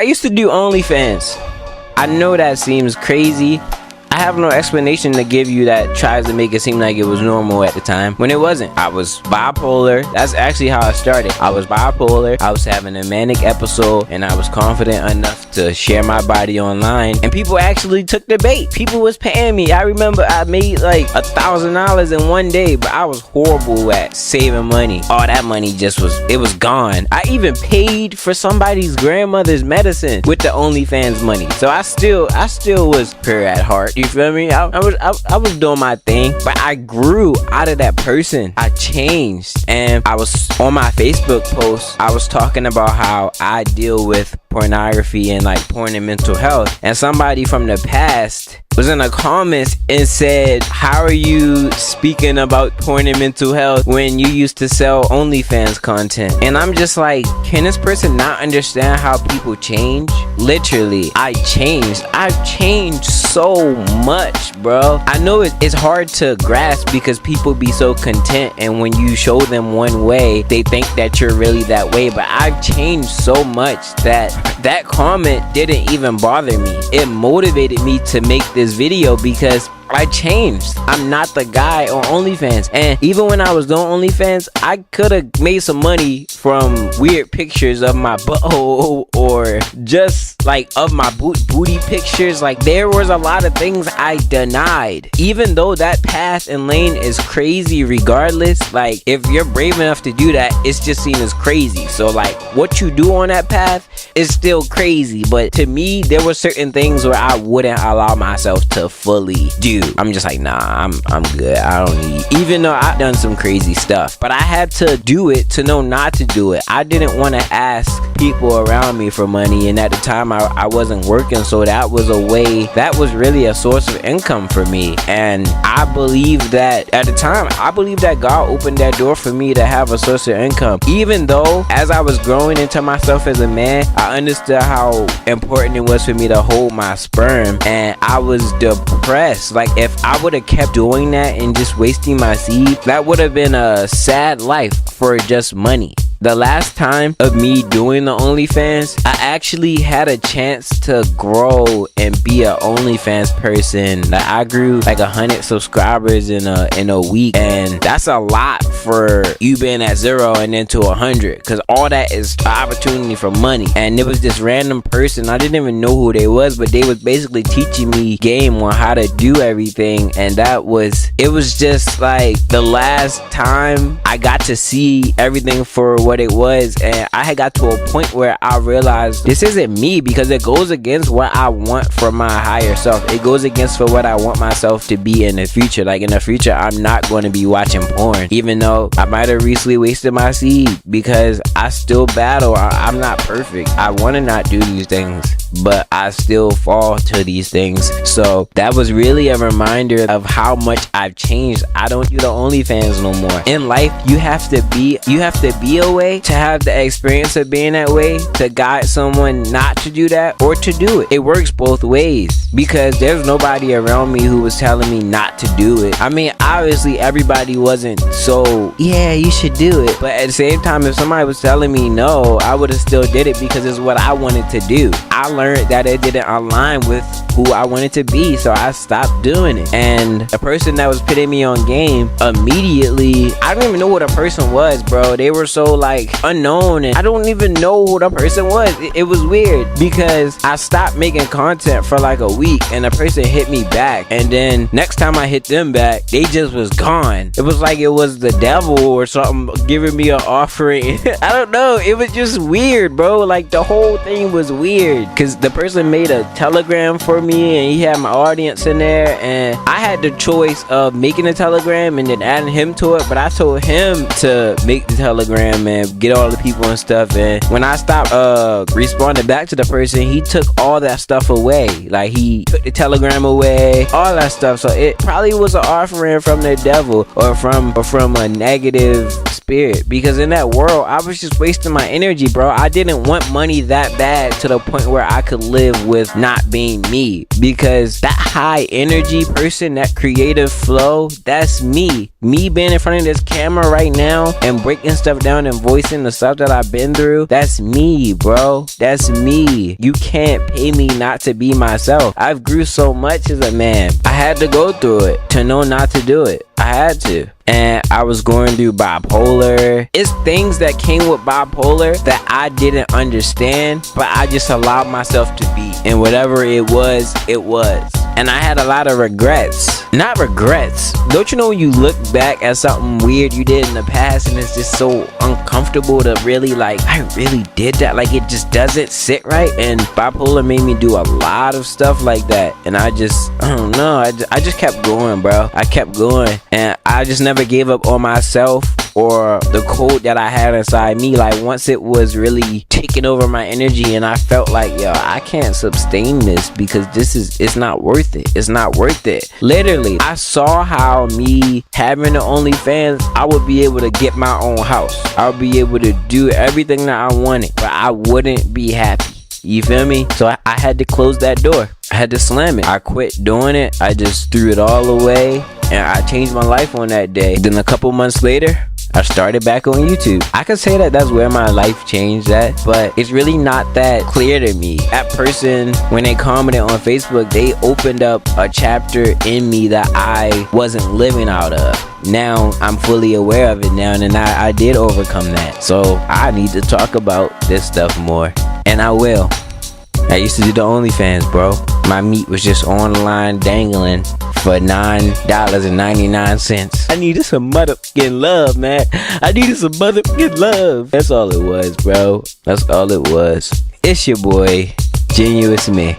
I used to do OnlyFans. I know that seems crazy. I have no explanation to give you that tries to make it seem like it was normal at the time, when it wasn't. I was bipolar. That's actually how I started. I was bipolar. I was having a manic episode, and I was confident enough to share my body online, and people actually took the bait. People was paying me. I remember I made like $1,000 in one day, but I was horrible at saving money. All that money it was gone. I even paid for somebody's grandmother's medicine with the OnlyFans money. So I still was pure at heart. You feel me? I was doing my thing, but I grew out of that person. I changed, and I was on my Facebook post. I was talking about how I deal with pornography and like porn and mental health, and somebody from the past was in the comments and said, how are you speaking about porn and mental health when you used to sell OnlyFans content? And I'm just like, can this person not understand how people change? Literally, I've changed so much, bro. I know it's hard to grasp because people be so content, and when you show them one way, they think that you're really that way. But I've changed so much that comment didn't even bother me. It motivated me to make this video because I changed. I'm not the guy on OnlyFans. And even when I was doing OnlyFans, I could have made some money from weird pictures of my butthole or just like of my booty pictures. Like, there was a lot of things I denied. Even though that path and lane is crazy regardless, like if you're brave enough to do that, it's just seen as crazy. So like what you do on that path is still crazy. But to me, there were certain things where I wouldn't allow myself to fully do. I'm just like, nah, I'm good. I don't need, even though I've done some crazy stuff, but I had to do it to know not to do it. I didn't want to ask people around me for money, and at the time I wasn't working, so that was a way, that was really a source of income for me. And I believe that at the time, I believe that God opened that door for me to have a source of income. Even though as I was growing into myself as a man, I understood how important it was for me to hold my sperm, and I was depressed. Like, if I would have kept doing that and just wasting my seed, that would have been a sad life for just money. The last time of me doing the OnlyFans, I actually had a chance to grow and be a OnlyFans person. Like, I grew like 100 subscribers in a week, and that's a lot for you being at 0 and then to 100, because all that is opportunity for money. And it was this random person, I didn't even know who they was, but they was basically teaching me game on how to do everything. And it was just like the last time I got to see everything for what it was. And I had got to a point where I realized this isn't me, because it goes against what I want for my higher self. It goes against for what I want myself to be in the future. Like, in the future, I'm not going to be watching porn, even though I might have recently wasted my seed, because I still battle. I'm not perfect. I want to not do these things, but I still fall to these things. So that was really a reminder of how much I've changed. I don't do the OnlyFans no more. In life, you have to be a way to have the experience of being that way, to guide someone not to do that or to do it. It works both ways, because there's nobody around me who was telling me not to do it. I mean, obviously everybody wasn't so, yeah, you should do it, but at the same time, if somebody was telling me no, I would have still did it because it's what I wanted to do. I learned that it didn't align with who I wanted to be, so I stopped doing it. And the person that was putting me on game, immediately, I don't even know what a person was, bro. They were so like unknown, and I don't even know who the person was. It was weird, because I stopped making content for like a week, and the person hit me back, and then next time I hit them back, they just was gone. It was like it was the devil or something giving me an offering. I don't know, it was just weird, bro. Like, the whole thing was weird, because the person made a Telegram for me, and he had my audience in there, and I had the choice of making a Telegram and then adding him to it, but I told him to make the Telegram and get all the people and stuff. And when I stopped responding back to the person, he took all that stuff away. Like, he took the Telegram away, all that stuff. So it probably was an offering from the devil, or from a negative spirit, because in that world I was just wasting my energy, bro. I didn't want money that bad to the point where I could live with not being me. me, because that high energy person, that creative flow, that's me. Me being in front of this camera right now and breaking stuff down and voicing the stuff that I've been through, that's me, bro. That's me. You can't pay me not to be myself. I've grew so much as a man. I had to go through it to know not to do it. I had to. And I was going through bipolar. It's things that came with bipolar that I didn't understand, but I just allowed myself to be. And whatever it was, it was. And I had a lot of regrets. Not regrets. Don't you know when you look back at something weird you did in the past and it's just so uncomfortable to really I really did that? Like, it just doesn't sit right. And bipolar made me do a lot of stuff like that. And I don't know. I just kept going, bro. I kept going. And I just never gave up on myself or the code that I had inside me. Like, once it was really taking over my energy and I felt like, yo, I can't sustain this because it's not worth it. It's not worth it. Literally, I saw how me having the OnlyFans, I would be able to get my own house. I would be able to do everything that I wanted, but I wouldn't be happy. You feel me? So I had to close that door. I had to slam it. I quit doing it. I just threw it all away and I changed my life on that day. Then a couple months later, I started back on YouTube. I could say that that's where my life changed at, but it's really not that clear to me. That person, when they commented on Facebook, they opened up a chapter in me that I wasn't living out of. Now I'm fully aware of it now, and I did overcome that. So I need to talk about this stuff more, and I will. I used to do the OnlyFans, bro. My meat was just online dangling for $9.99. I needed some motherfucking love, man. I needed some motherfucking love. That's all it was, bro. That's all it was. It's your boy, GenuisMe.